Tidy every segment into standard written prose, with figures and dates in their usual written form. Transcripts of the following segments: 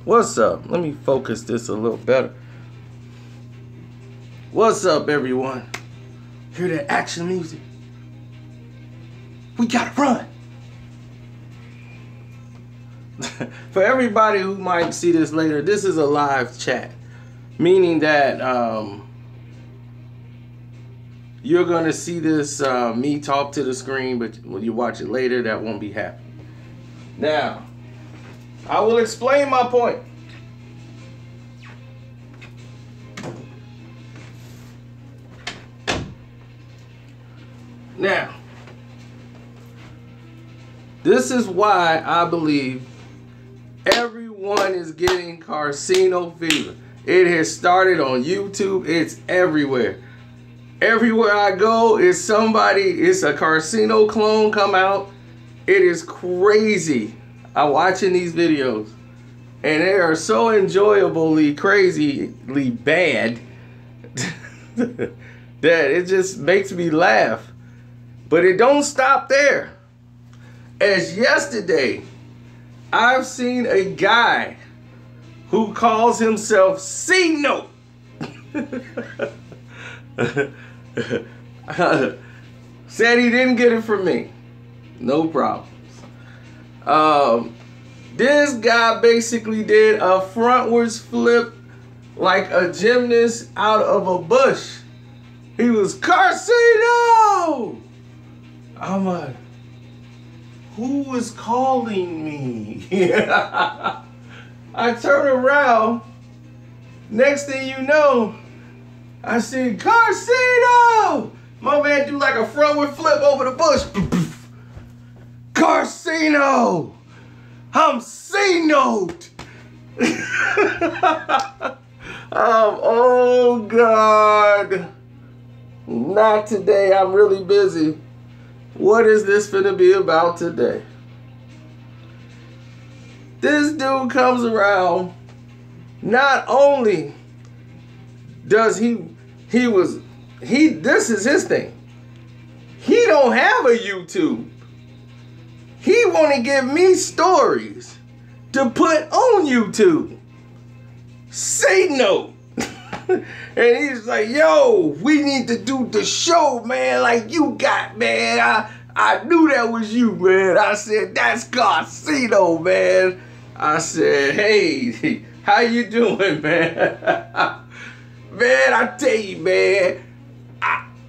What's up? Let me focus this a little better. What's up, everyone? Hear that action music? We gotta run. For everybody who might see this later, this is a live chat, meaning that you're gonna see this me talk to the screen, but when you watch it later, that won't be happening. Now, I will explain my point. Now, this is why I believe everyone is getting Karceno fever. It has started on YouTube. It's everywhere. Everywhere I go, it's a Karceno clone come out. It is crazy. I'm watching these videos, and they are so enjoyably, crazily bad that it just makes me laugh. But it don't stop there. As yesterday, I've seen a guy who calls himself C-Note. Said he didn't get it from me. No problems. This guy basically did a frontwards flip like a gymnast out of a bush. He was Karceno! I'm like, who is calling me? I turn around. Next thing you know, I see Karceno! My man do like a frontward flip over the bush. Karceno! I'm C-Note! Oh God. Not today, I'm really busy. What is this finna be about today? This dude comes around. Not only does this is his thing. He don't have a YouTube. He want to give me stories to put on YouTube. C-Note. And he's like, yo, we need to do the show, man, like you got, man. I knew that was you, man. I said, that's Karceno, man. I said, hey, how you doing, man? Man, I tell you, man,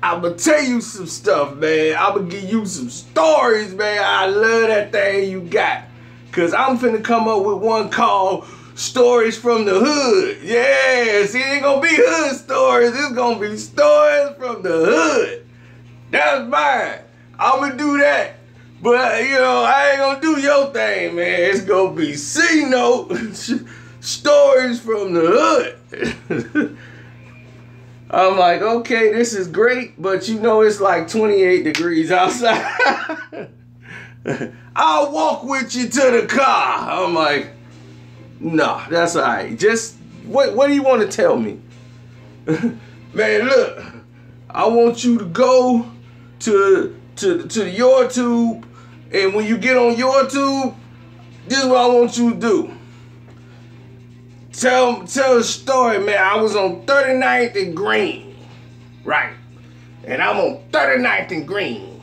I'm going to tell you some stuff, man. I'm going to give you some stories, man. I love that thing you got. Because I'm finna come up with one called Stories from the Hood. Yeah, see, it ain't gonna be hood stories. It's gonna be stories from the hood. That's mine. I'm gonna do that. But, you know, I ain't gonna do your thing, man. It's gonna be C-Note Stories from the Hood. I'm like, okay, this is great, but you know it's like 28 degrees outside. I'll walk with you to the car. I'm like, no, that's all right. Just, what do you want to tell me? Man, look, I want you to go to YouTube, and when you get on YouTube, this is what I want you to do. Tell a story, man. I was on 39th and Green, right? And I'm on 39th and Green,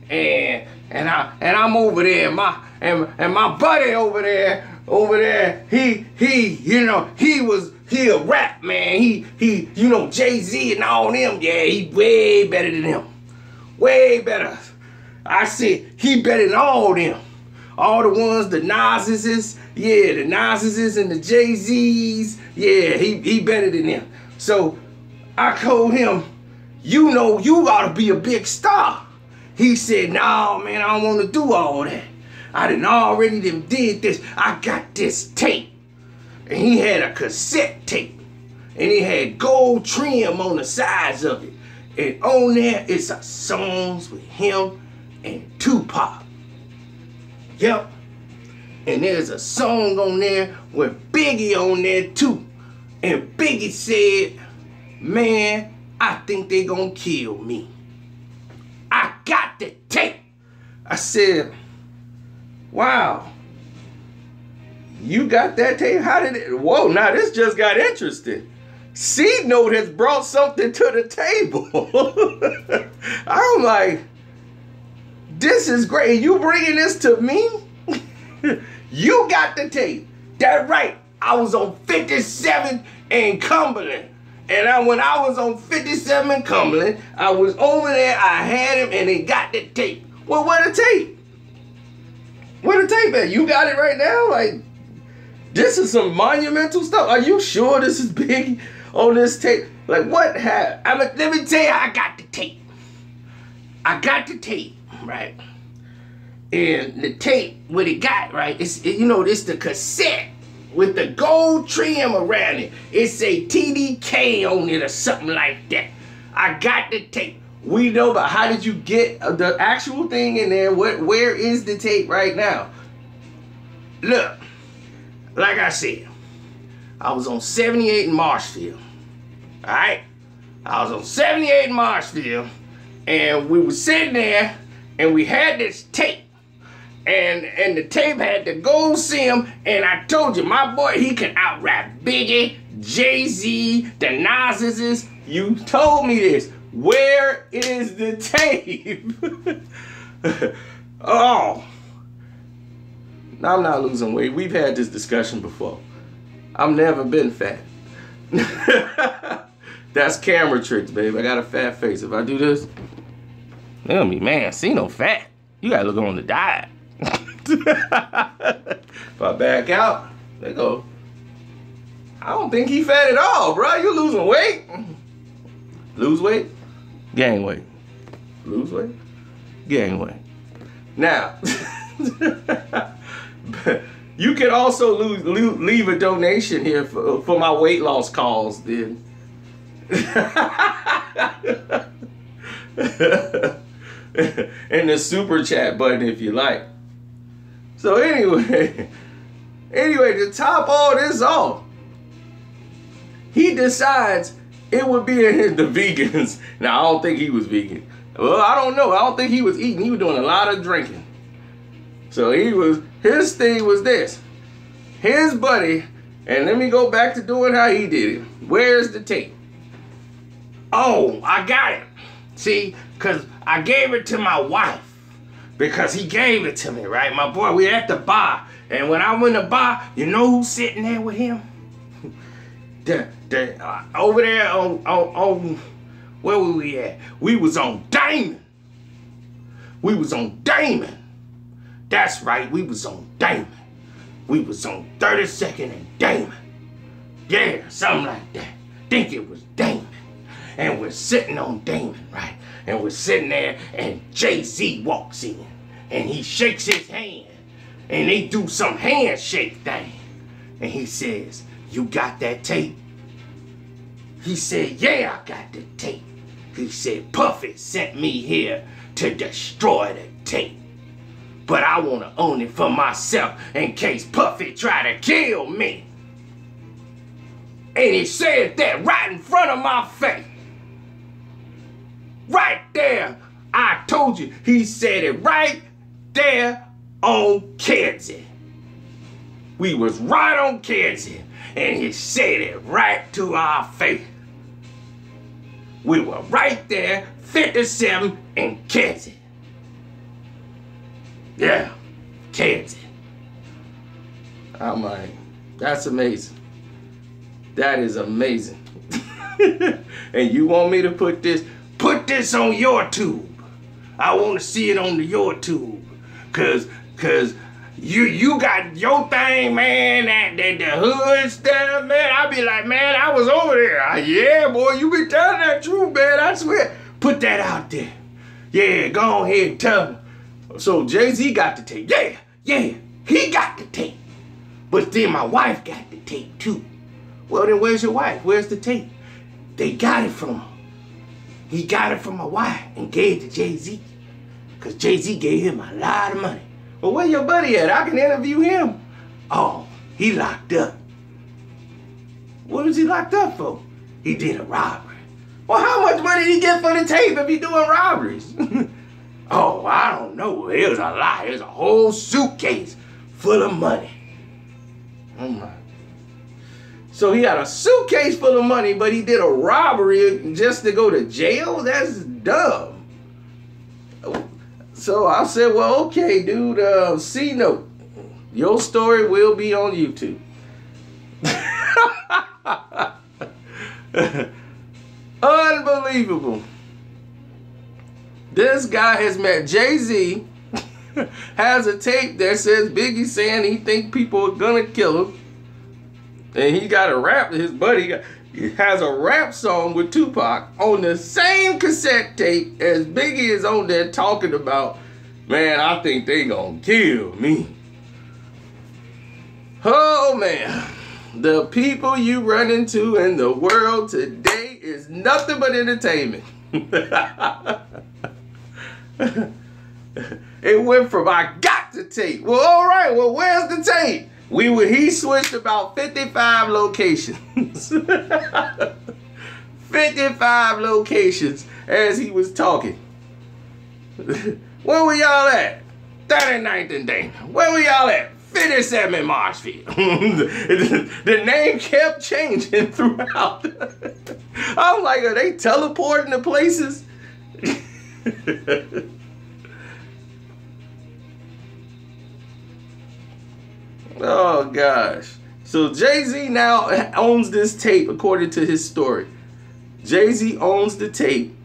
and I'm over there, and my buddy over there, he a rap man. He, you know, Jay-Z and all them, yeah, he way better than him. Way better. I said, he better than all them. All the ones, the Nas's, yeah, the Nas's and the Jay-Z's, yeah, he better than them. So I told him, you know, you ought to be a big star. He said, no, man, I don't want to do all that. I done already did this. I got this tape. And he had a cassette tape. And it had gold trim on the sides of it. And on there, it's songs with him and Tupac. Yep. And there's a song on there with Biggie on there too. And Biggie said, man, I think they gonna kill me. I got the tape. I said, wow, You got that tape? How did it? Whoa, now this just got interesting. C Note has brought something to the table. I'm like, this is great. You bringing this to me? You got the tape. That's right. I was on 57 in Cumberland. And when I was on 57 in Cumberland, I was over there, I had him, and they got the tape. Well, where the tape? Where the tape at? You got it right now? Like, this is some monumental stuff. Are you sure this is big on this tape? Like, what happened? Let me tell you how I got the tape. I got the tape, right? And the tape, what it got, right? It's the cassette with the gold trim around it. It's a TDK on it or something like that. I got the tape. We know, but how did you get the actual thing in there? Where is the tape right now? Look, like I said, I was on 78 in Marshfield. All right? I was on 78 in Marshfield, and we were sitting there, and we had this tape. And the tape had the gold sim, and I told you, my boy, he can out-rap Biggie, Jay-Z, the Nas's. You told me this. Where is the tape? Oh. I'm not losing weight. We've had this discussion before. I've never been fat. That's camera tricks, babe. I got a fat face. If I do this, they're gonna be, man, see no fat. You gotta look on the diet. If I back out, they go, I don't think he fat at all, bro. You losing weight? Lose weight? Gain weight. Lose weight? Gain weight. Now, you can also leave a donation here for my weight loss cause, then. And the super chat button if you like. So anyway, to top all this off, he decides it would be in the vegans. Now, I don't think he was vegan. Well, I don't know. I don't think he was eating. He was doing a lot of drinking. So his thing was this. His buddy, and let me go back to doing how he did it. Where's the tape? Oh, I got it. See, because I gave it to my wife. Because he gave it to me, right? My boy, we at the bar. And when I went to the bar, you know who's sitting there with him? Over there on where were we at? We was on Damon. We was on Damon. That's right, we was on Damon. We was on 32nd and Damon. Yeah, something like that. Think it was Damon. And we're sitting on Damon, right? And we're sitting there, and Jay-Z walks in, and he shakes his hand, and they do some handshake thing. And he says, you got that tape? He said, yeah, I got the tape. He said, Puffy sent me here to destroy the tape. But I want to own it for myself in case Puffy try to kill me. And he said that right in front of my face. Right there, I told you, he said it right there on Kenzie. We was right on Kenzie, and he said it right to our face. We were right there, 57 in Kenzie. Yeah, Kenzie. I'm like, that's amazing. That is amazing. And you want me to put this on your tube. I want to see it on the your tube. Cause you got your thing, man, that the hood stuff, man. I be like, man, I was over there. Yeah, boy, you be telling that truth, man, I swear. Put that out there. Yeah, go ahead and tell them. So Jay-Z got the tape. Yeah, he got the tape. But then my wife got the tape too. Well, then where's your wife? Where's the tape? They got it from her. He got it from my wife and gave it to Jay-Z. Because Jay-Z gave him a lot of money. Well, where your buddy at? I can interview him. Oh, he locked up. What was he locked up for? He did a robbery. Well, how much money did he get for the tape if he doing robberies? Oh, I don't know. It was a lot. It was a whole suitcase full of money. Oh my. So he had a suitcase full of money, but he did a robbery just to go to jail? That's dumb. So I said, well, okay, dude, C note. Your story will be on YouTube. Unbelievable. This guy has met Jay-Z, has a tape that says Biggie saying he think people are gonna kill him. And he got a rap, his buddy has a rap song with Tupac on the same cassette tape as Biggie is on there talking about, man, I think they gonna kill me. Oh man, the people you run into in the world today is nothing but entertainment. It went from I got the tape. Well, all right, well, where's the tape? He switched about 55 locations. 55 locations as he was talking. Where were y'all at? 39th and Dana. Where were y'all at? 57 in Marshfield. The name kept changing throughout. I'm like, are they teleporting to places? Oh gosh. So Jay-Z now owns this tape according to his story. Jay-Z owns the tape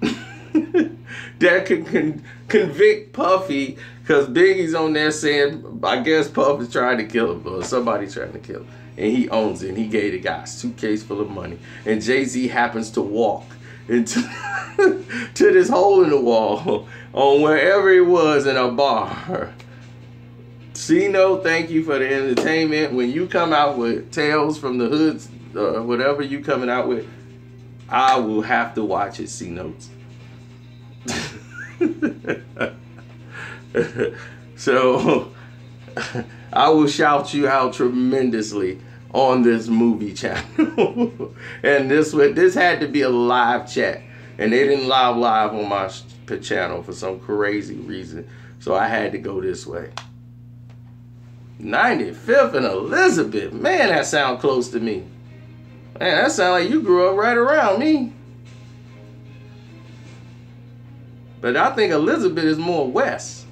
that can convict Puffy, because Biggie's on there saying, I guess Puff is trying to kill him, or somebody's trying to kill him. And he owns it, and he gave the guy a suitcase full of money. And Jay-Z happens to walk into to this hole in the wall on wherever it was in a bar. C-No, thank you for the entertainment. When you come out with Tales from the Hoods, whatever you coming out with, I will have to watch it, C-Notes. So, I will shout you out tremendously on this movie channel. And this had to be a live chat. And they didn't live on my channel for some crazy reason. So I had to go this way. 95th and Elizabeth. Man, that sound close to me. Man, that sound like you grew up right around me. But I think Elizabeth is more west.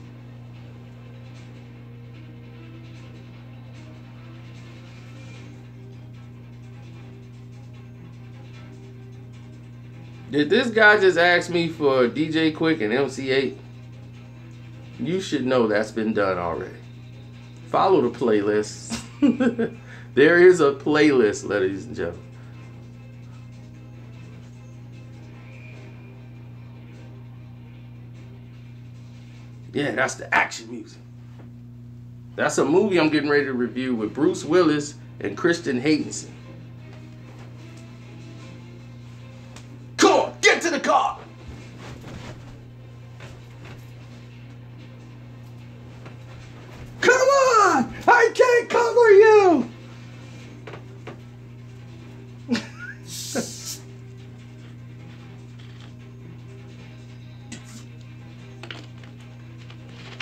Did this guy just ask me for DJ Quick and MC8? You should know that's been done already. Follow the playlist. There is a playlist, ladies and gentlemen. Yeah, that's the action music. That's a movie I'm getting ready to review with Bruce Willis and Christian Haydenson. Come on, get to the car. Come on, I can't cover you.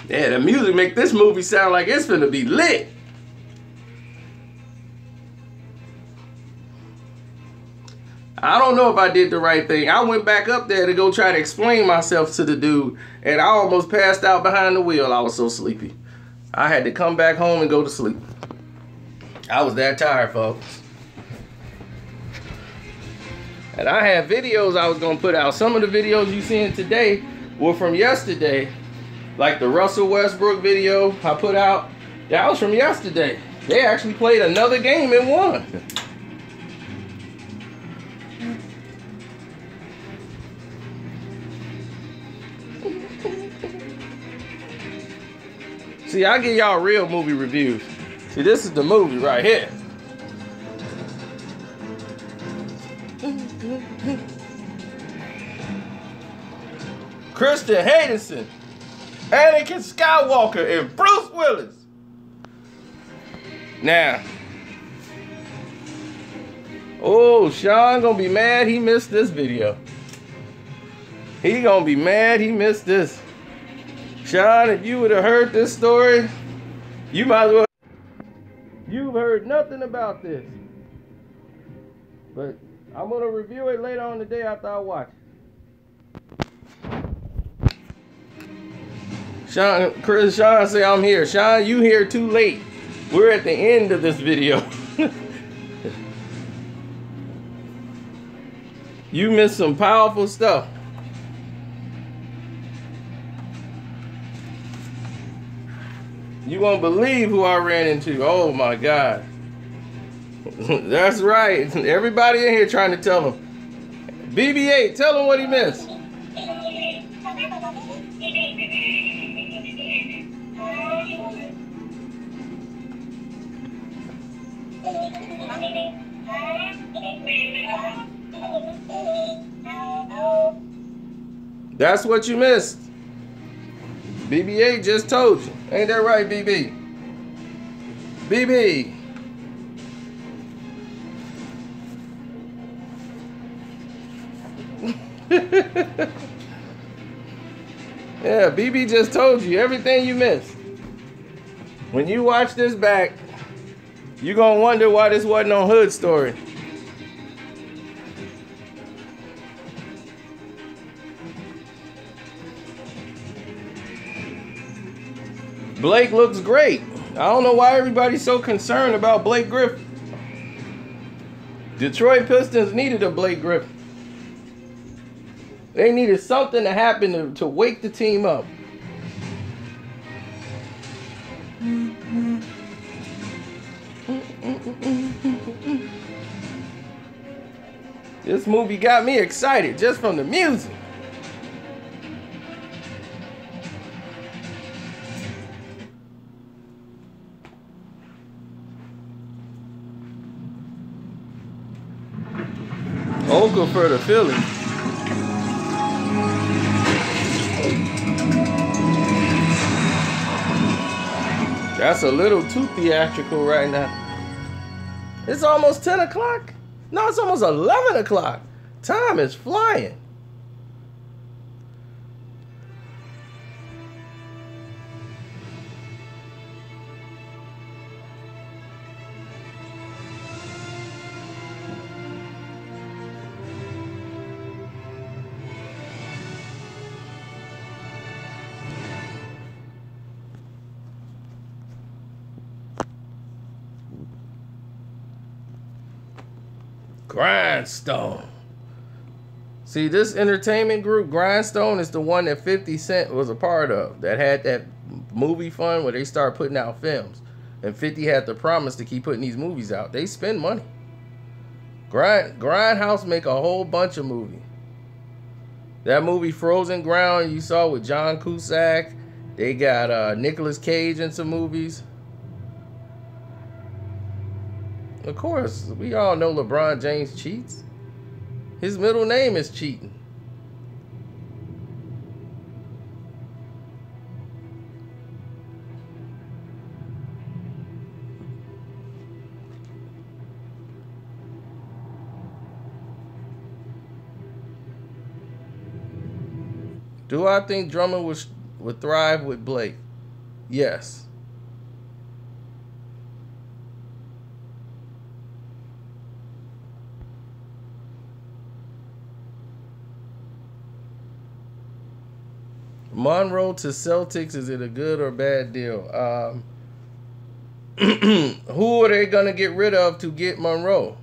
Yeah, the music make this movie sound like it's finna be lit. I don't know if I did the right thing. I went back up there to go try to explain myself to the dude, and I almost passed out behind the wheel. I was so sleepy. I had to come back home and go to sleep. I was that tired, folks. And I had videos I was gonna put out. Some of the videos you seen today were from yesterday. Like the Russell Westbrook video I put out, that was from yesterday. They actually played another game and won. See, I give y'all real movie reviews. See, this is the movie right here. Christian Haydenson, Anakin Skywalker, and Bruce Willis. Now, oh, Sean gonna be mad he missed this video. He gonna be mad he missed this. Sean, if you would have heard this story, you might as You've heard nothing about this. But I'm going to review it later on the day after I watch it. Sean say I'm here. Sean, you here too late. We're at the end of this video. You missed some powerful stuff. You won't believe who I ran into. Oh my God. That's right. Everybody in here trying to tell him. BB-8, tell him what he missed. That's what you missed. BB-8 just told you. Ain't that right, BB? BB. Yeah, BB just told you everything you missed. When you watch this back, you're gonna wonder why this wasn't on Hood Story. Blake looks great. I don't know why everybody's so concerned about Blake Griffin. Detroit Pistons needed a Blake Griffin. They needed something to happen to wake the team up. This movie got me excited just from the music. For the Philly. That's a little too theatrical right now. It's almost 10 o'clock. No, it's almost 11 o'clock. Time is flying. Grindstone. See, this entertainment group, Grindstone, is the one that 50 Cent was a part of. That had that movie fund where they start putting out films. And 50 had the promise to keep putting these movies out. They spend money. Grindhouse make a whole bunch of movies. That movie Frozen Ground you saw with John Cusack. They got Nicolas Cage in some movies. Of course, we all know LeBron James cheats. His middle name is cheating. Do I think Drummond would thrive with Blake? Yes. Monroe to Celtics, is it a good or bad deal? Who are they going to get rid of to get Monroe?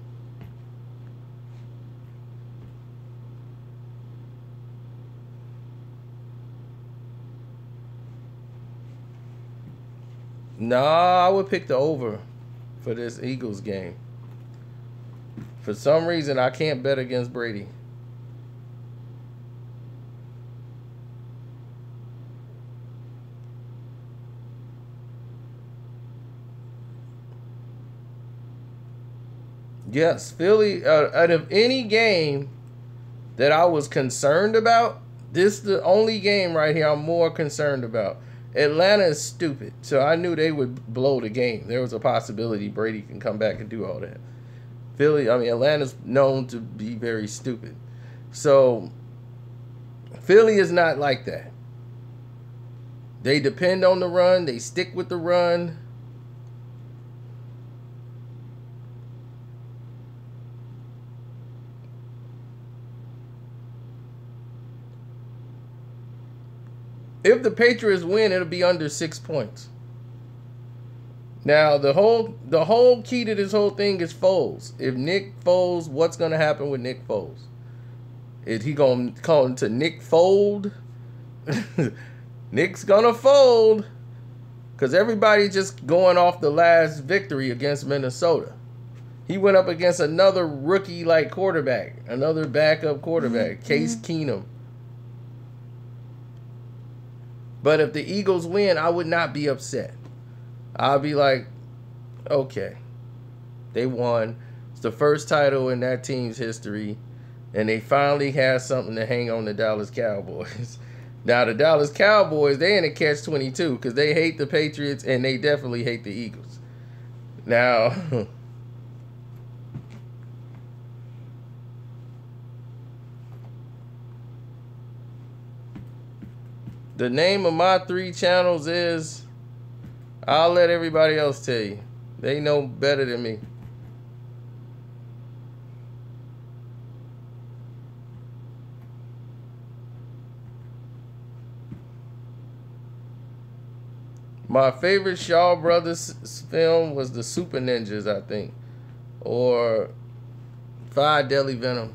Nah, I would pick the over for this Eagles game. For some reason, I can't bet against Brady. Yes, Philly, out of any game that I was concerned about, this is the only game right here I'm more concerned about. Atlanta is stupid, so I knew they would blow the game. There was a possibility Brady can come back and do all that. Atlanta's known to be very stupid. So, Philly is not like that. They depend on the run. They stick with the run. if the Patriots win, it'll be under 6 points. Now, the whole key to this whole thing is Foles. If Nick Foles, what's going to happen with Nick Foles? Is he going to call him to Nick Fold? Nick's going to fold. Because everybody just going off the last victory against Minnesota. He went up against another rookie-like quarterback. Another backup quarterback. Case Keenum. But if the Eagles win, I would not be upset. I'll be like, okay, they won. It's the first title in that team's history, and they finally have something to hang on the Dallas Cowboys. Now, the Dallas Cowboys, they in a catch-22 because they hate the Patriots, and they definitely hate the Eagles. Now, the name of my 3 channels is... I'll let everybody else tell you. They know better than me. My favorite Shaw Brothers film was the Super Ninjas, I think. Or 5 Deadly Venoms.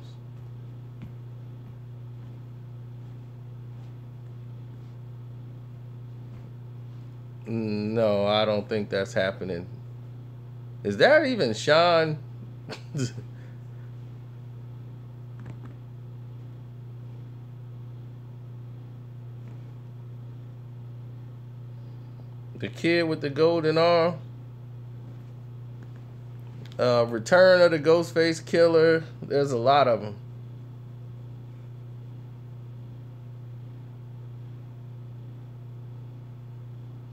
No, I don't think that's happening. Is that even Sean? The kid with the golden arm. Return of the Ghostface Killah. There's a lot of them.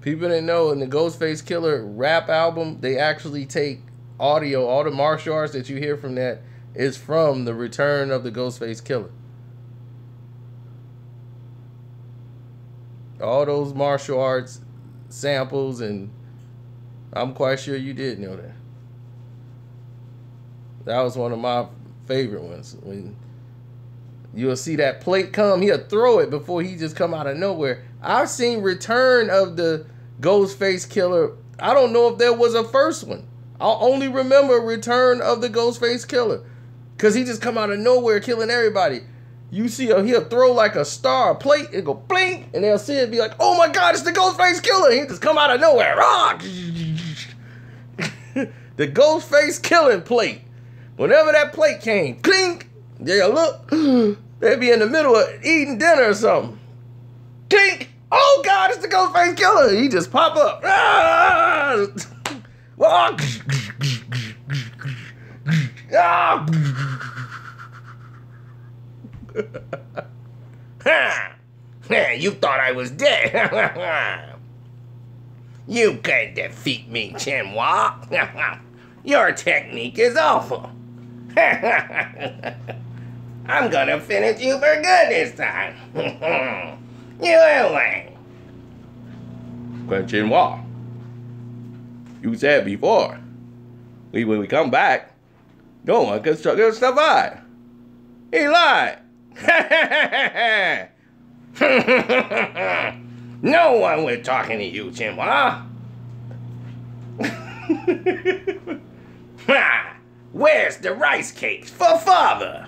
People didn't know in the Ghostface Killah rap album, they actually take audio. All the martial arts that you hear from that is from the Return of the Ghostface Killah. All those martial arts samples, and I'm quite sure you did know that. That was one of my favorite ones. When you'll see that plate come, he'll throw it before he just come out of nowhere. I've seen Return of the Ghostface Killah. I don't know if there was a first one. I'll only remember Return of the Ghostface Killah. Because he just come out of nowhere killing everybody. You see he'll throw like a star, a plate, and go blink, and they'll see it and be like, oh my God, it's the Ghostface Killah. He just come out of nowhere. The Ghostface Killing plate. Whenever that plate came, clink, they'll look, they'd be in the middle of eating dinner or something. Clink! Oh God, it's the Ghostface Killah! He just pop up. You thought I was dead. You can't defeat me, Chenhua. Your technique is awful. I'm gonna finish you for good this time. You away. Chenhua, you said before, when we come back, no one can survive. He lied. No one was talking to you, Chenhua. Where's the rice cakes for father?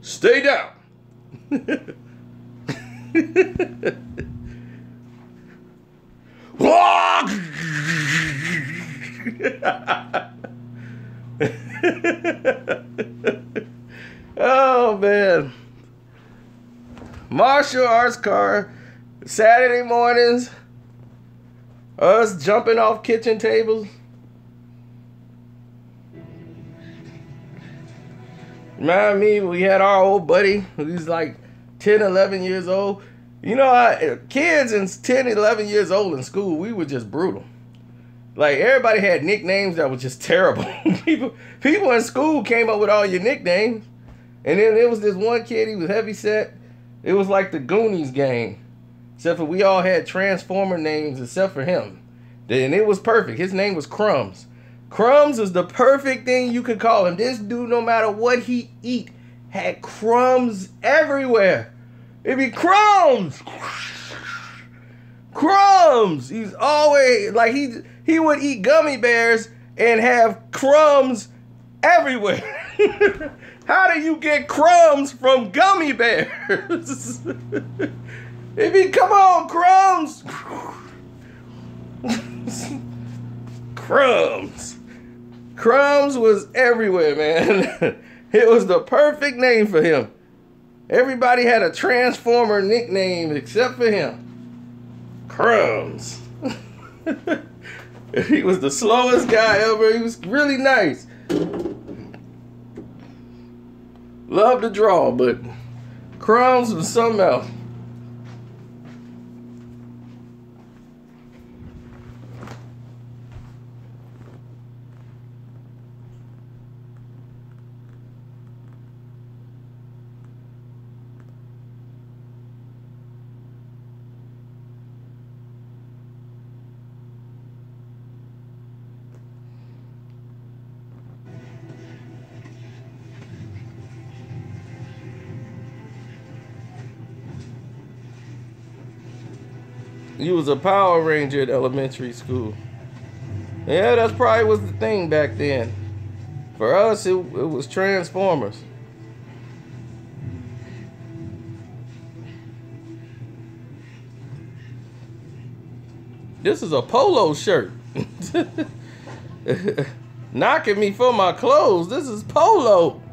Stay down. Oh man. Martial arts car, Saturday mornings, us jumping off kitchen tables. Remind me, we had our old buddy who's like 10, 11 years old. You know, kids in 10, 11 years old in school, we were just brutal. Like, everybody had nicknames that were just terrible. People in school came up with all your nicknames. And then there was this one kid, he was heavy set. It was like the Goonies gang. Except for we all had Transformer names except for him. And it was perfect. His name was Crumbs. Crumbs is the perfect thing you could call him. This dude, no matter what he eat, had crumbs everywhere. It'd be crumbs. Crumbs. He's always like he would eat gummy bears and have crumbs everywhere. How do you get crumbs from gummy bears? It'd be, come on, crumbs. Crumbs. Crumbs was everywhere, man. It was the perfect name for him. Everybody had a Transformer nickname except for him. Crumbs. He was the slowest guy ever. He was really nice. Loved to draw, but Crumbs was something else. You was a Power Ranger at elementary school. Yeah, that's probably was the thing back then. For us, it was Transformers. This is a polo shirt. Knocking me for my clothes. This is polo.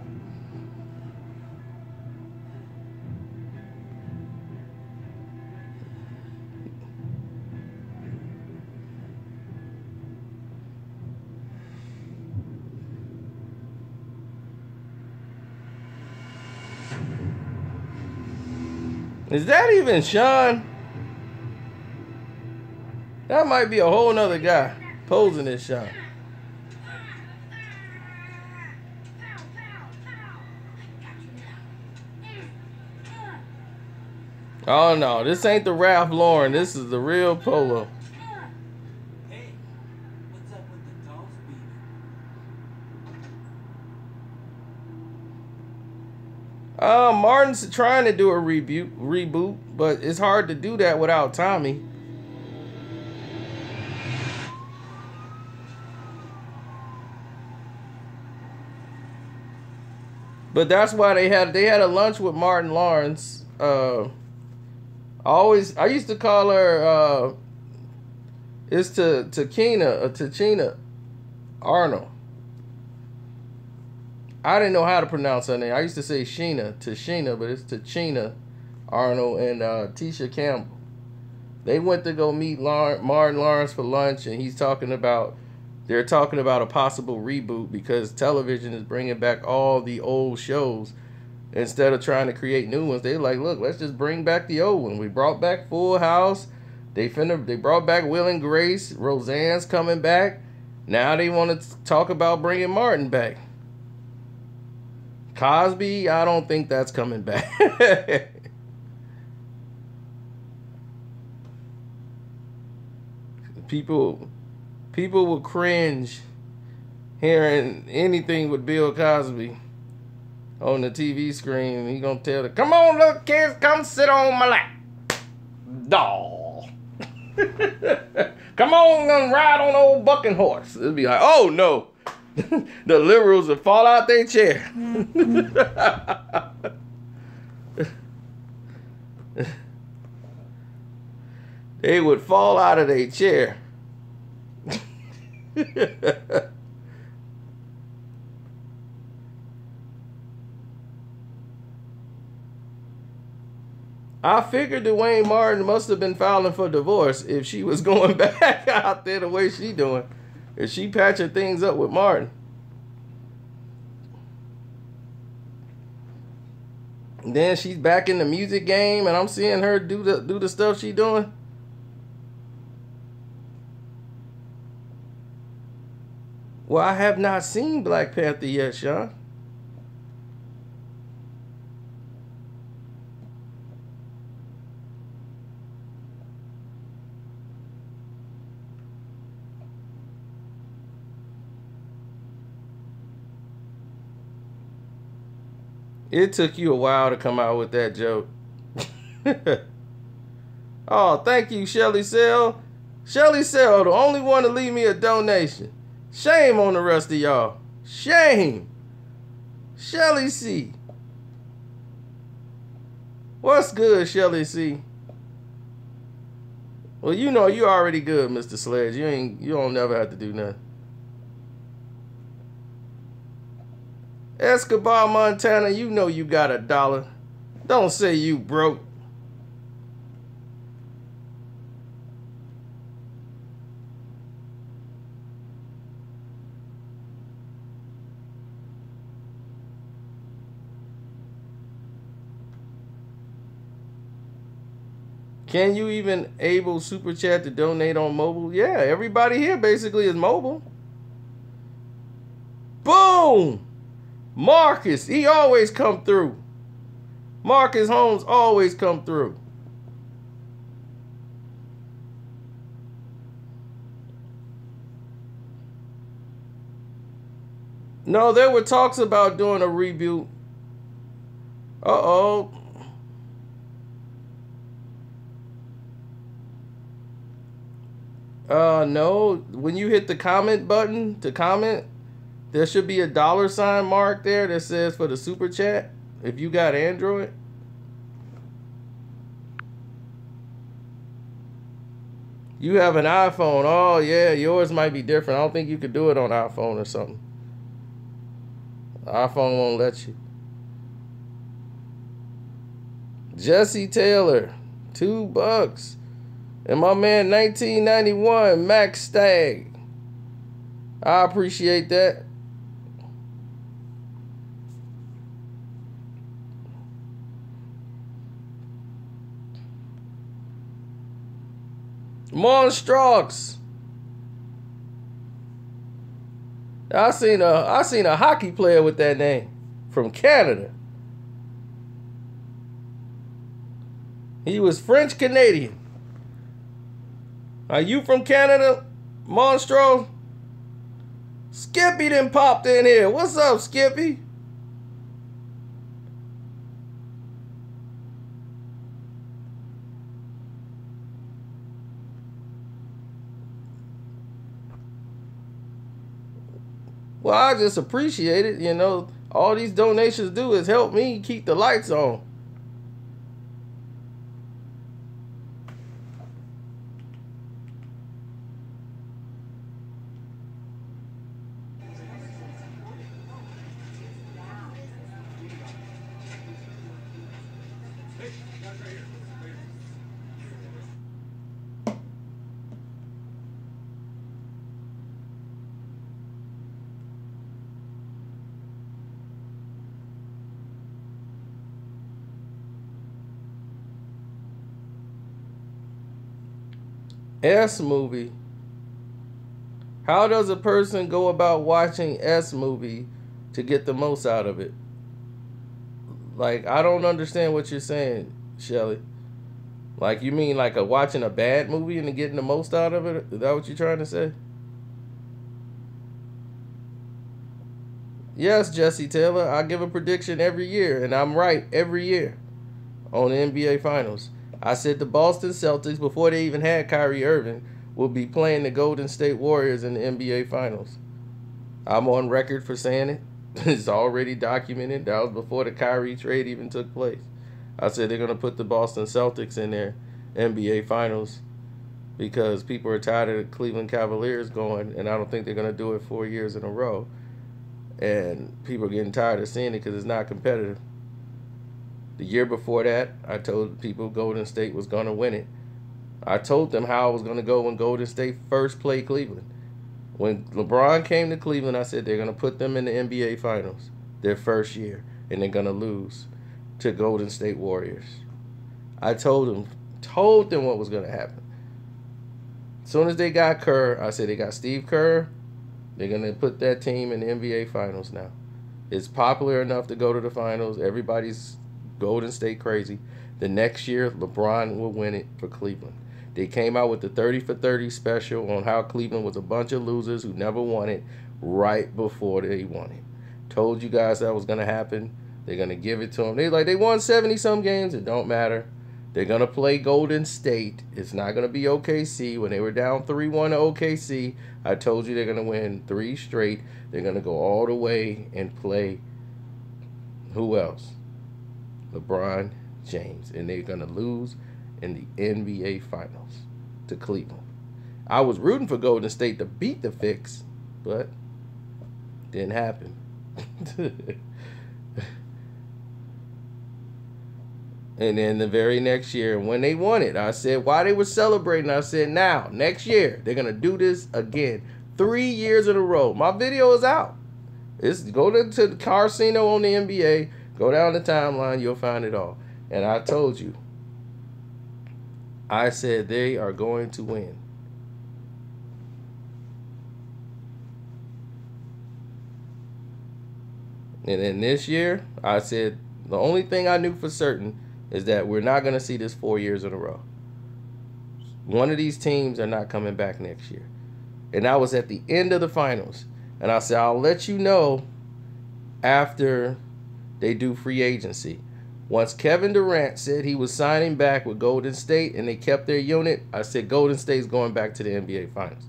Is that even Sean? That might be a whole nother guy posing as Sean. Oh no, this ain't the Ralph Lauren. This is the real Polo. Hey, what's up with the dogs beef? Martin's trying to do a reboot, but it's hard to do that without Tommy. But that's why they had a lunch with Martin Lawrence. I used to call her it's Tachina Arnold. I didn't know how to pronounce her name. I used to say Tashina, but it's Tachina Arnold and Tisha Campbell. They went to go meet Martin Lawrence for lunch, and they're talking about a possible reboot because television is bringing back all the old shows instead of trying to create new ones. They're like, look, let's just bring back the old one. We brought back Full House. They brought back Will and Grace. Roseanne's coming back. Now they want to talk about bringing Martin back. Cosby, I don't think that's coming back. People will cringe hearing anything with Bill Cosby on the TV screen. He gonna tell them, come on, little kids, come sit on my lap. Doll. Come on and ride on old bucking horse. It'll be like, oh no. The liberals would fall out their chair. They would fall out of their chair. I figured Dwayne Martin must have been filing for divorce if she was going back out there the way she doing. If she patching things up with Martin. And then she's back in the music game and I'm seeing her do the stuff she doing. Well, I have not seen Black Panther yet, Sean. It took you a while to come out with that joke. Oh, thank you, Shelly Sell. Shelly Sell, the only one to leave me a donation. Shame on the rest of y'all. Shame. Shelly C. What's good, Shelly C? Well, you know you already good, Mr. Sledge. You don't never have to do nothing. Escobar, Montana, you know you got $1. Don't say you broke. Can you even able Super Chat to donate on mobile? Yeah, everybody here basically is mobile. Boom! Marcus, he always come through. Marcus Holmes always come through. No, there were talks about doing a reboot. Uh-oh. No. When you hit the comment button to comment, there should be a $ mark there that says for the super chat. If you got Android. You have an iPhone. Oh, yeah. Yours might be different. I don't think you could do it on iPhone or something. The iPhone won't let you. Jesse Taylor. $2. And my man 1991, Max Stagg. I appreciate that. Monstrox. I seen a hockey player with that name from Canada. He was French Canadian. Are you from Canada, Monstro? Skippy done popped in here. What's up, Skippy? Well, I just appreciate it. You know, all these donations do is help me keep the lights on. S movie. How does a person go about watching S movie to get the most out of it? Like, I don't understand what you're saying, Shelly. Like, you mean like watching a bad movie and getting the most out of it? Is that what you're trying to say? Yes, Jesse Taylor. I give a prediction every year, and I'm right every year on the NBA Finals. I said the Boston Celtics, before they even had Kyrie Irving, will be playing the Golden State Warriors in the NBA Finals. I'm on record for saying it. It's already documented. That was before the Kyrie trade even took place. I said they're going to put the Boston Celtics in their NBA Finals because people are tired of the Cleveland Cavaliers going, and I don't think they're going to do it 4 years in a row. And people are getting tired of seeing it because it's not competitive. The year before that, I told people Golden State was going to win it. I told them how it was going to go when Golden State first played Cleveland. When LeBron came to Cleveland, I said they're going to put them in the NBA Finals their first year, and they're going to lose to Golden State Warriors. I told them what was going to happen. As soon as they got Kerr, I said they got Steve Kerr. They're going to put that team in the NBA Finals now. It's popular enough to go to the finals. Everybody's Golden State crazy. The next year, LeBron will win it for Cleveland. They came out with the 30 for 30 special on how Cleveland was a bunch of losers who never won it right before they won it. Told you guys that was going to happen They're going to give it to them. They won 70-some games. It don't matter. They're going to play Golden State. It's not going to be OKC. When they were down 3-1 to OKC, I told you they're going to win 3 straight. They're going to go all the way and play who else? LeBron James. And they're going to lose in the NBA Finals to Cleveland. I was rooting for Golden State to beat the Fix, but didn't happen. And then the very next year, when they won it, I said, why they were celebrating, I said, now, next year, they're going to do this again. 3 years in a row. My video is out. Go to Karceno on the NBA, go down the timeline, you'll find it all. And I told you, I said they are going to win. And then this year, I said the only thing I knew for certain is that we're not going to see this 4 years in a row. One of these teams are not coming back next year. And that was at the end of the finals. And I said, I'll let you know after they do free agency. Once Kevin Durant said he was signing back with Golden State and they kept their unit, I said Golden State's going back to the NBA Finals.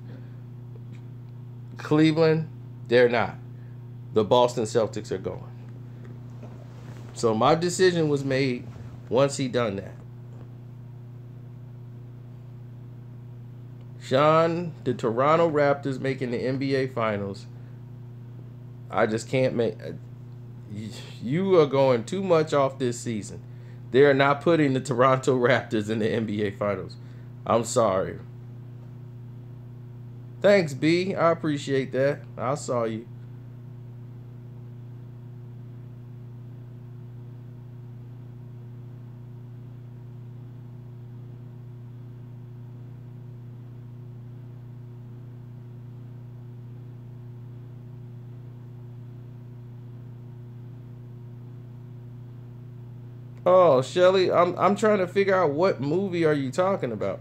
Cleveland, they're not. The Boston Celtics are going. So my decision was made once he done that. Sean, the Toronto Raptors making the NBA Finals. I just can't make... You are going too much off this season. They are not putting the Toronto Raptors in the NBA Finals. I'm sorry. Thanks, B. I appreciate that. I saw you. Oh, Shelly, I'm trying to figure out what movie are you talking about?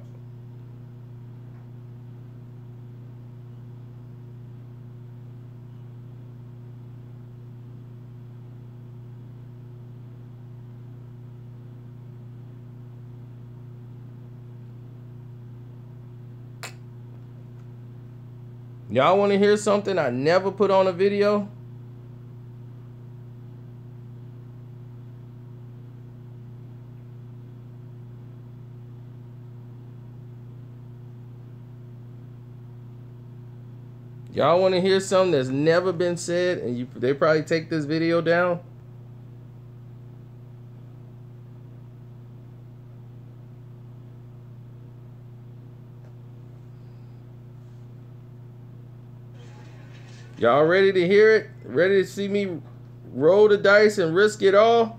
Y'all want to hear something I never put on a video? Y'all want to hear something that's never been said and they probably take this video down? Y'all ready to hear it? Ready to see me roll the dice and risk it all?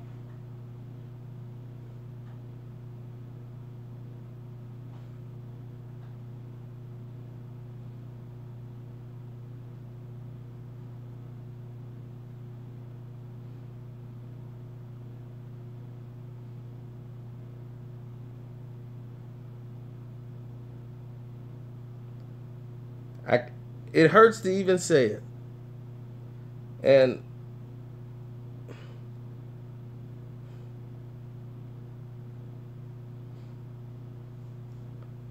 It hurts to even say it. And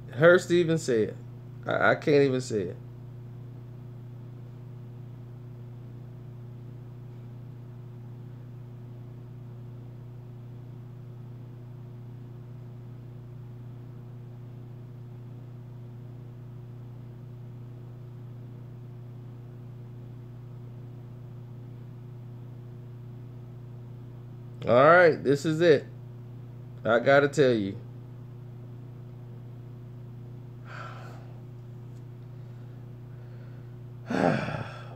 it hurts to even say it. I can't even say it. All right, this is it. I gotta tell you.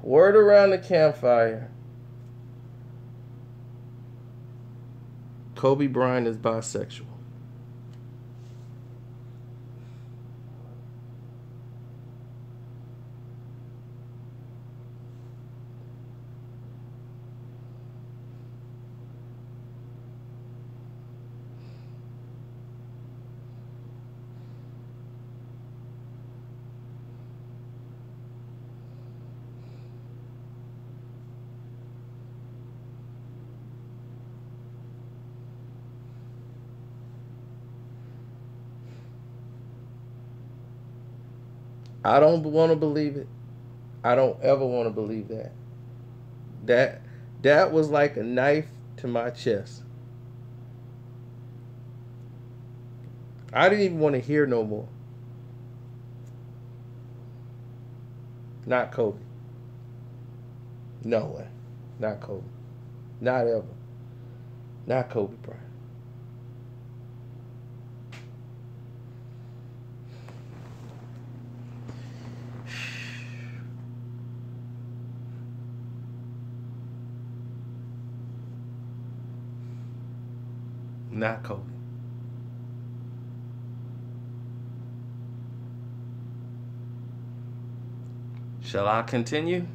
Word around the campfire. Kobe Bryant is bisexual. I don't want to believe it. I don't ever want to believe that. That was like a knife to my chest. I didn't even want to hear no more. Not Kobe. No way. Not Kobe. Not ever. Not Kobe Bryant. Not Kobe. Shall I continue?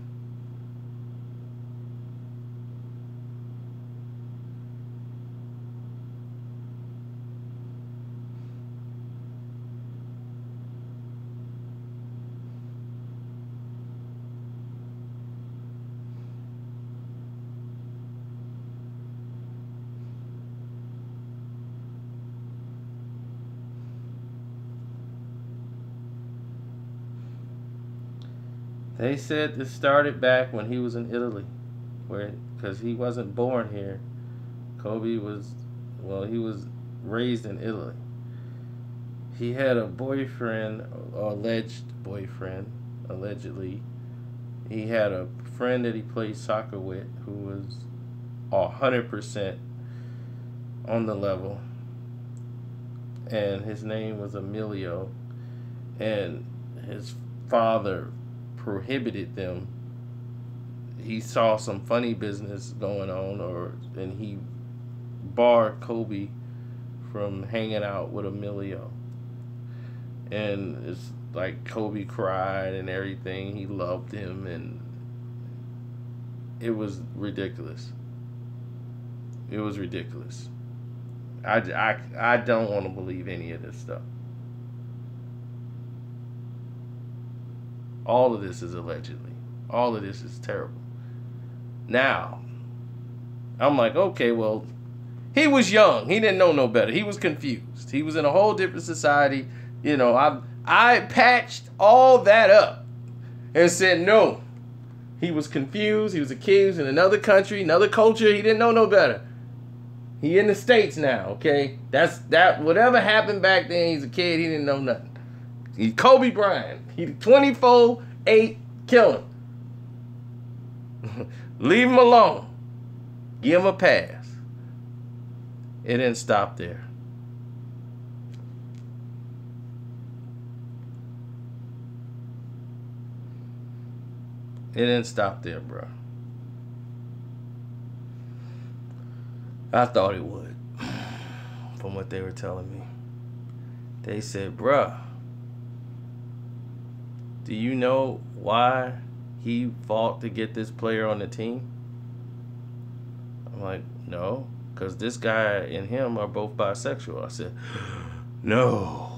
They said this started back when he was in Italy, because he wasn't born here. Kobe was, he was raised in Italy. He had a boyfriend, alleged boyfriend, allegedly. He had a friend that he played soccer with who was 100% on the level. And his name was Emilio. And his father prohibited them. He saw some funny business going on, and he barred Kobe from hanging out with Emilio. And it's like Kobe cried and everything. He loved him, and it was ridiculous. It was ridiculous. I don't want to believe any of this stuff. All of this is allegedly. All of this is terrible. Now, I'm like, okay, well, he was young. He didn't know no better. He was confused. He was in a whole different society. You know, I patched all that up and said, no. He was confused. He was a kid. He was in another country, another culture. He didn't know no better. He in the States now, okay? That whatever happened back then, he's a kid. He didn't know nothing. He's Kobe Bryant. He 24/8 killing. Leave him alone. Give him a pass. It didn't stop there. It didn't stop there, bro. I thought it would, from what they were telling me. They said, bruh, do you know why he fought to get this player on the team? I'm like, no, because this guy and him are both bisexual. I said, no.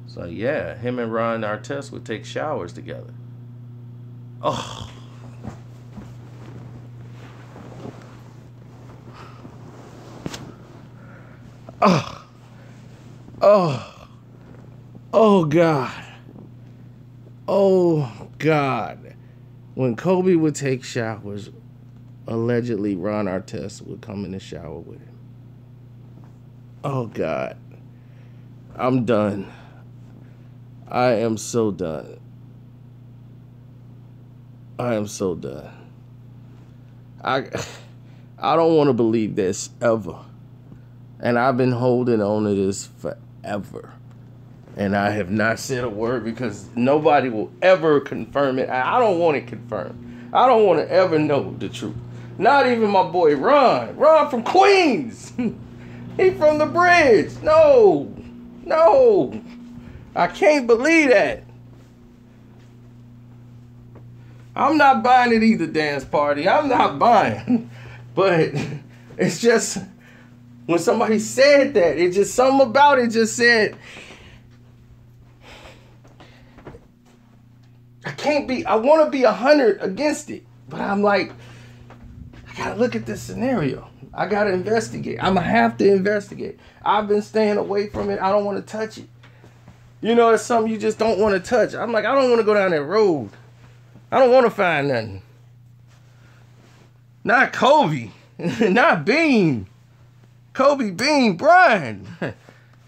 It's like, yeah, him and Ron Artest would take showers together. Oh. Oh. Oh. Oh, God. Oh, God. When Kobe would take showers, allegedly Ron Artest would come in the shower with him. Oh, God. I'm done. I am so done. I am so done. I don't want to believe this ever. And I've been holding on to this forever. And I have not said a word because nobody will ever confirm it. I don't want it confirmed. I don't want to ever know the truth. Not even my boy Ron. Ron from Queens. He from the bridge. No. No. I can't believe that. I'm not buying it either, dance party. I'm not buying. But it's just, when somebody said that, it just, something about it just said, I want to be 100 against it. But I'm like, I got to look at this scenario. I got to investigate. I'm going to have to investigate. I've been staying away from it. I don't want to touch it. You know, it's something you just don't want to touch. I'm like, I don't want to go down that road. I don't want to find nothing. Not Kobe. Not Bean. Kobe Bean Bryant.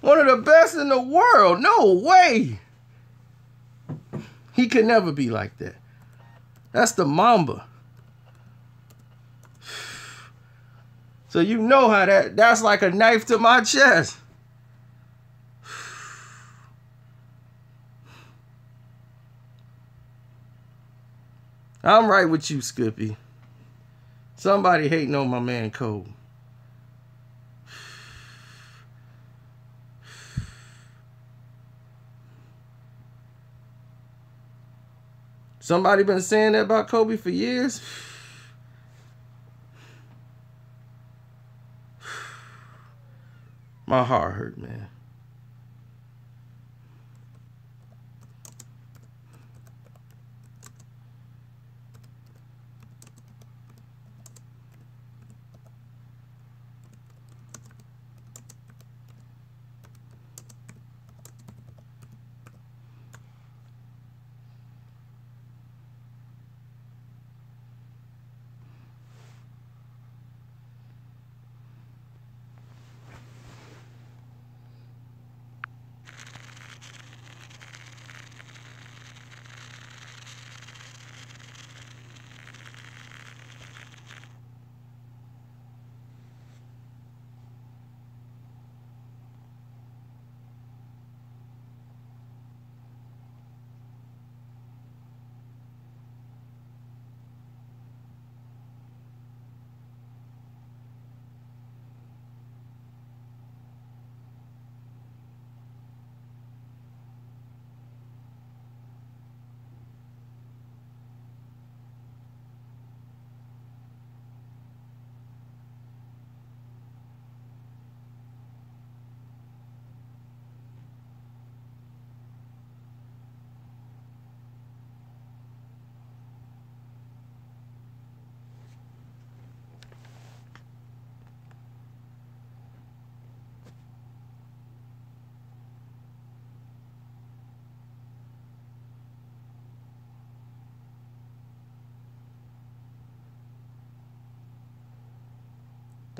One of the best in the world. No way. He could never be like that. That's the Mamba. So you know how that's like a knife to my chest. I'm right with you, Skippy. Somebody hating on my man Kobe. Somebody been saying that about Kobe for years. My heart hurt, man.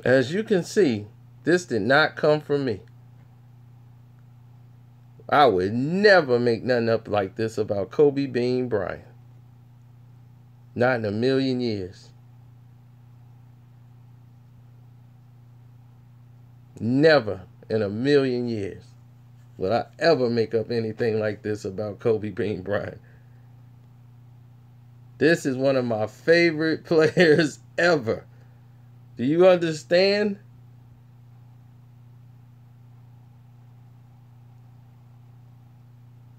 As you can see, this did not come from me. I would never make nothing up like this about Kobe Bean Bryant. Not in a million years. Never in a million years would I ever make up anything like this about Kobe Bean Bryant. This is one of my favorite players ever. Do you understand?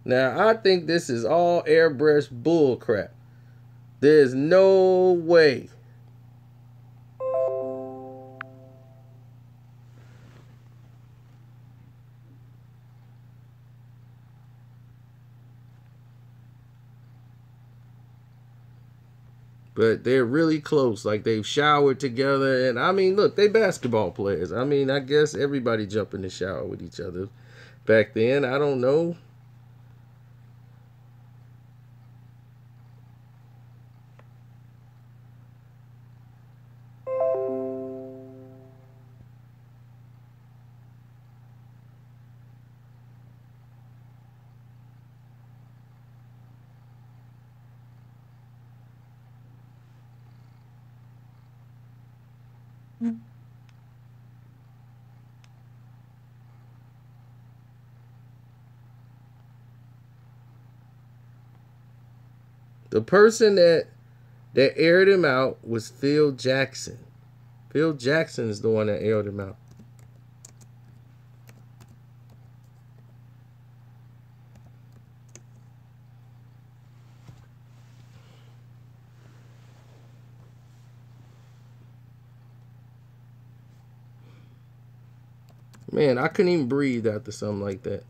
Now, I think this is all airbrushed bull crap. There's no way. But they're really close. Like, they've showered together. And, I mean, look, they basketball players. I mean, I guess everybody jumped in the shower with each other back then. I don't know. The person that aired him out was Phil Jackson. Phil Jackson is the one that aired him out. Man, I couldn't even breathe after something like that.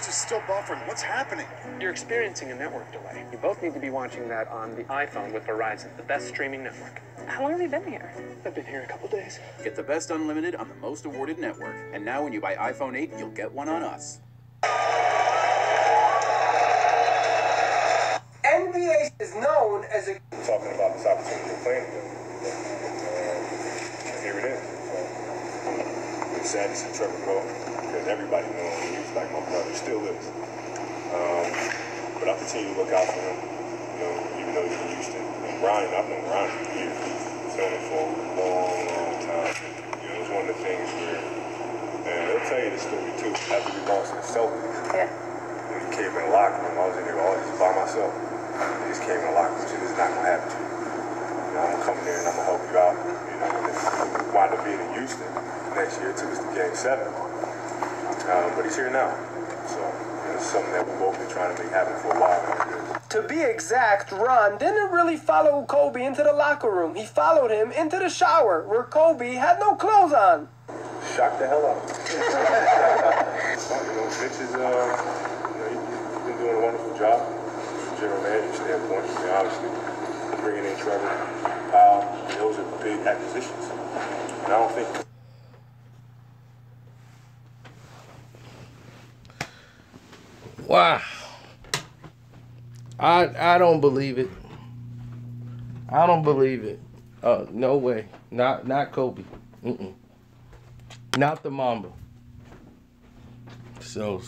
Sports is still buffering. What's happening? You're experiencing a network delay. You both need to be watching that on the iPhone with Verizon, the best streaming network. How long have you been here? I've been here a couple days. Get the best unlimited on the most awarded network. And now when you buy iPhone 8, you'll get one on us. NBA is known as a... Talking about this opportunity to play together. And here it is. So, it's sad to see Trevor go because everybody knows him. He was like my brother, still is. But I'll continue to look out for him, you know, even though he's in Houston. And Ryan, I've known Ryan for years. He's known him for a long, long time. You know, it's one of the things where, and they'll tell you the story too. After we lost to the Celtics, when he came in the locker room, I was in there all just by myself. He just came in the locker room and said, "This is not going to happen to you. You know, I'm going to come in there and I'm going to help you out." You know, and then we wound up being in Houston next year. It took us to Game 7. But he's here now. So, it's something that we've both been trying to make happen for a while. To be exact, Ron didn't really follow Kobe into the locker room. He followed him into the shower, where Kobe had no clothes on. Shocked the hell out of him. You know, Mitch is, you know, he's been doing a wonderful job from general manager standpoint. I mean, obviously, bringing in Trevor, those are big acquisitions. And I don't think... Wow. I don't believe it. I don't believe it. No way. Not Kobe. Not the Mamba. So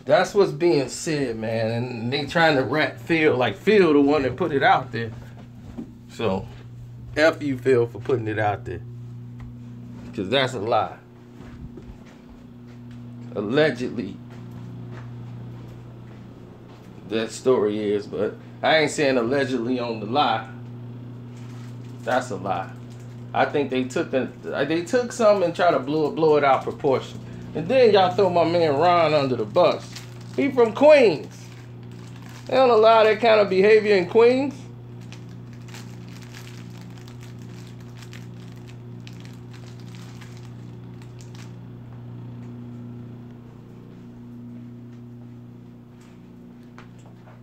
that's what's being said, man. And they trying to rap Phil, like Phil the one that put it out there. So F you, Phil, for putting it out there. Because that's a lie. Allegedly, that story is, but I ain't saying allegedly on the lie. That's a lie. I think they took something and tried to blow it out proportion. And then y'all throw my man Ron under the bus. He from Queens. They don't allow that kind of behavior in Queens.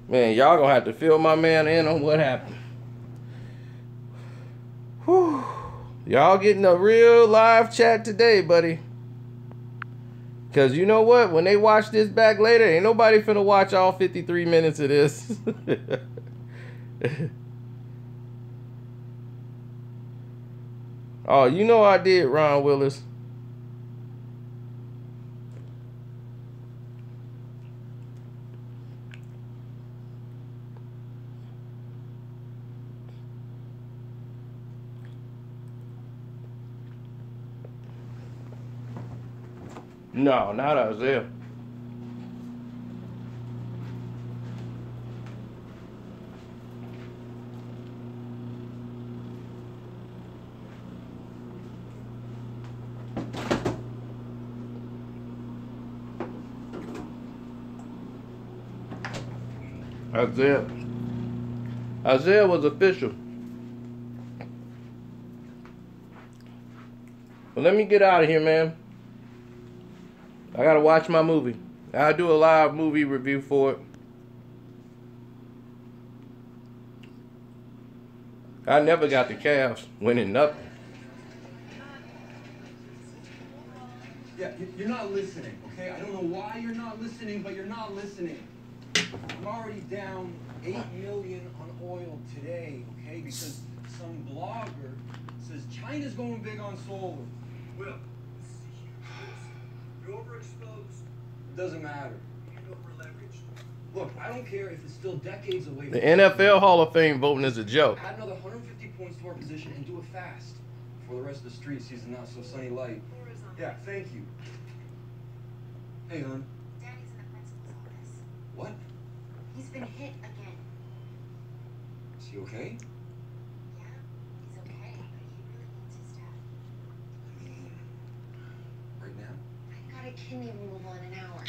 Man, y'all gonna have to fill my man in on what happened. Whew. Y'all getting a real live chat today, buddy. Because you know what? When they watch this back later, ain't nobody finna watch all 53 minutes of this. Oh, you know I did, Ron Willis. No, not Isaiah. Isaiah was official. Well, let me get out of here, man. I gotta watch my movie. I'll do a live movie review for it. I never got the Cavs winning nothing. Yeah, you're not listening, okay? I don't know why you're not listening, but you're not listening. I'm already down 8 million on oil today, okay? Because some blogger says China's going big on solar. Will, this is a huge risk. You're overexposed. It doesn't matter. You're over-leveraged. Look, I don't care if it's still decades away. The NFL Hall of Fame voting is a joke. Add another 150 points to our position and do it fast before the rest of the street sees the not so sunny light. Yeah, thank you. Hey, hon. Daddy's in the principal's office. What? He's been hit again. Is he okay? Yeah, he's okay, but he really needs his dad. I mean, right now? I got a kidney removal in an hour.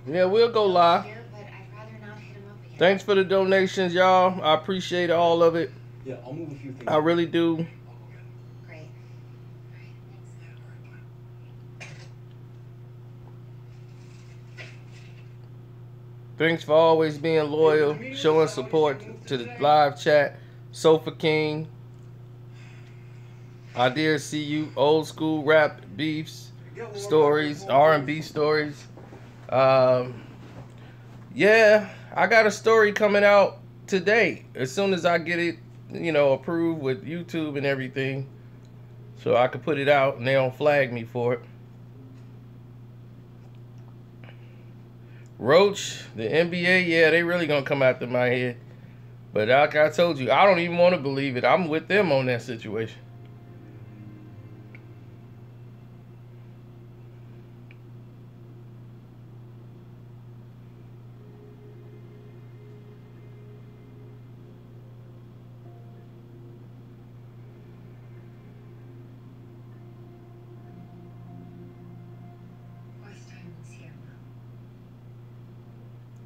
Yeah, we'll go live. Here, but I'd rather not hit him up again. Thanks for the donations, y'all. I appreciate all of it. Yeah, I'll move a few things. I really do. Great. All right, thanks. Thanks for always being loyal, showing support to the live chat. Sofa King. I dare see you. Old school rap beefs, stories, R&B stories. Yeah, I got a story coming out today. As soon as I get it, approved with YouTube and everything, so I could put it out and they don't flag me for it. Roach, the NBA, yeah, they really gonna come after my head. But like I told you, I don't even want to believe it. I'm with them on that situation.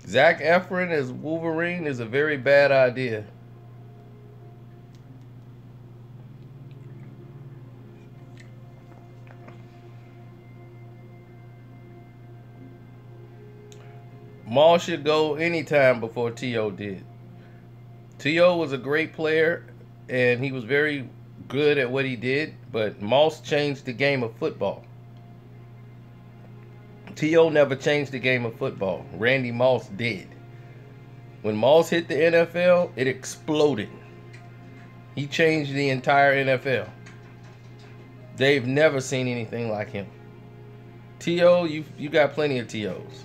Zac Efron as Wolverine is a very bad idea. Maul should go anytime before T.O. did. T.O. was a great player, and he was very good at what he did, but Moss changed the game of football. T.O. never changed the game of football. Randy Moss did. When Moss hit the NFL, it exploded. He changed the entire NFL. They've never seen anything like him. T.O., you got plenty of T.O.s.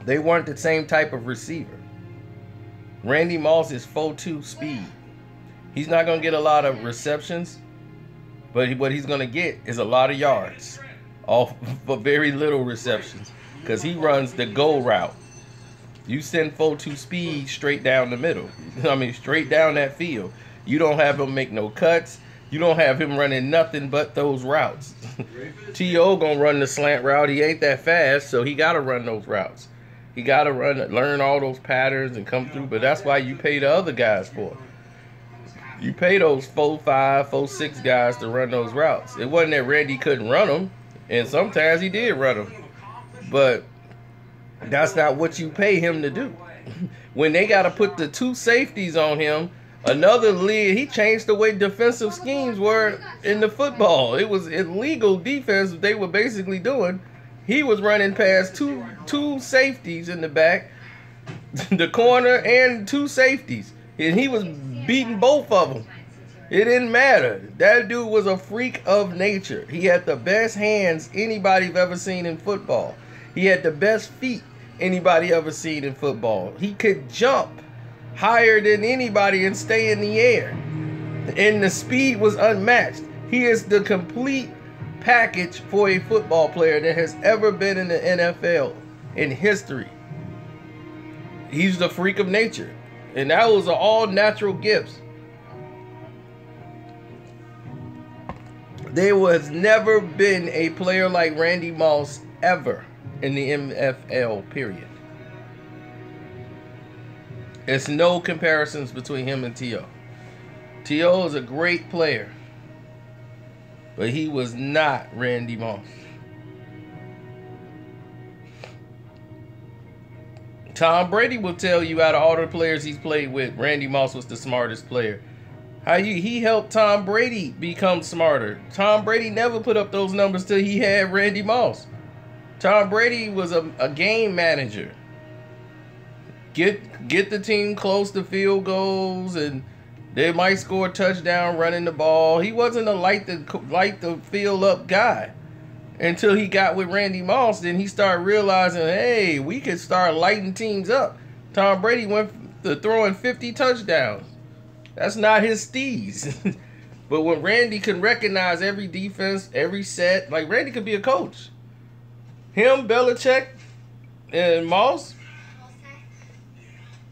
They weren't the same type of receiver. Randy Moss is 4.2 speed. He's not going to get a lot of receptions, but what he's going to get is a lot of yards off for very little receptions because he runs the go route. You send 4.2 speed straight down the middle. I mean, straight down that field. You don't have him make no cuts. You don't have him running nothing but those routes. T.O. going to run the slant route. He ain't that fast, so he got to run those routes. He got to learn all those patterns and come through, but that's why you pay the other guys for it. You pay those 4.5, 4.6 guys to run those routes. It wasn't that Randy couldn't run them, and sometimes he did run them, but that's not what you pay him to do. When they got to put the 2 safeties on him, another league, he changed the way defensive schemes were in the football. It was illegal defense they were basically doing. He was running past two safeties in the back, the corner and 2 safeties. And he was beating both of them. It didn't matter. That dude was a freak of nature. He had the best hands anybody's ever seen in football. He had the best feet anybody ever seen in football. He could jump higher than anybody and stay in the air. And the speed was unmatched. He is the complete package for a football player that has ever been in the NFL in history. He's the freak of nature, and that was all natural gifts. There was never been a player like Randy Moss ever in the NFL, period. There's no comparisons between him and T.O. T.O. is a great player, but he was not Randy Moss. Tom Brady will tell you out of all the players he's played with, Randy Moss was the smartest player. He helped Tom Brady become smarter. Tom Brady never put up those numbers till he had Randy Moss. Tom Brady was a game manager. Get the team close to field goals, and they might score a touchdown running the ball. He wasn't a light the field up guy until he got with Randy Moss. Then he started realizing, hey, we could start lighting teams up. Tom Brady went to throwing 50 touchdowns. That's not his steez. But when Randy can recognize every defense, every set, like Randy could be a coach. Him, Belichick, and Moss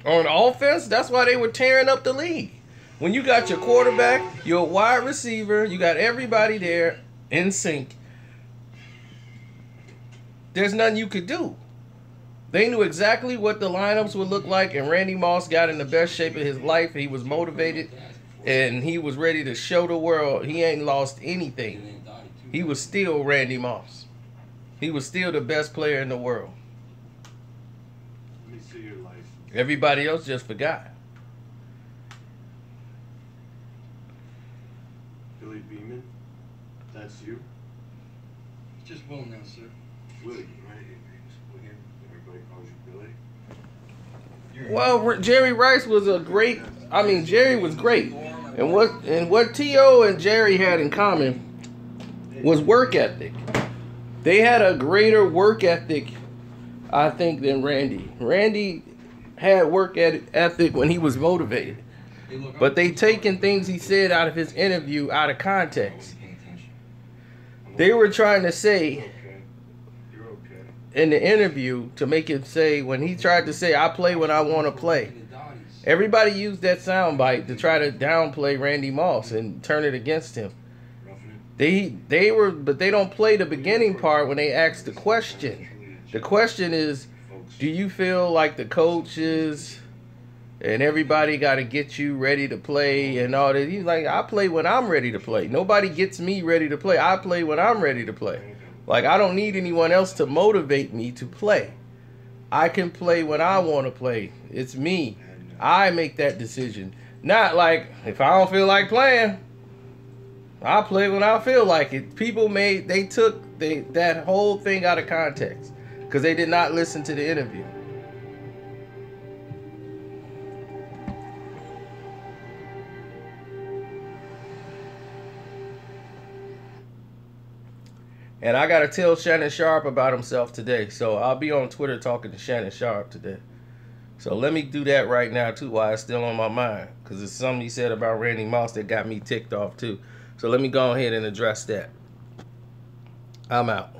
on offense, that's why they were tearing up the league. When you got your quarterback, your wide receiver, you got everybody there in sync, there's nothing you could do. They knew exactly what the lineups would look like, and Randy Moss got in the best shape of his life. He was motivated, and he was ready to show the world he ain't lost anything. He was still Randy Moss. He was still the best player in the world. Let me see your license. Everybody else just forgot. Billy Beeman? That's you? It's just Will now, sir. Willie, right? Everybody calls you Billy? Well, Jerry Rice was a great. I mean, Jerry was great, and what T.O. and Jerry had in common was work ethic. They had a greater work ethic, I think, than Randy. Randy had work ethic when he was motivated, but they taken things he said out of his interview out of context. They were trying to say in the interview to make him say, when he tried to say, I play when I want to play. Everybody used that soundbite to try to downplay Randy Moss and turn it against him. But they don't play the beginning part when they ask the question. The question is, do you feel like the coaches and everybody got to get you ready to play and all that? He's like, I play when I'm ready to play. Nobody gets me ready to play. I play when I'm ready to play. Like, I don't need anyone else to motivate me to play. I can play when I want to play. It's me. I make that decision. Not like, if I don't feel like playing, I play when I feel like it. People took that whole thing out of context because they did not listen to the interview. And I got to tell Shannon Sharp about himself today. So I'll be on Twitter talking to Shannon Sharp today. So let me do that right now, too, while it's still on my mind. Because it's something he said about Randy Moss that got me ticked off, too. So let me go ahead and address that. I'm out.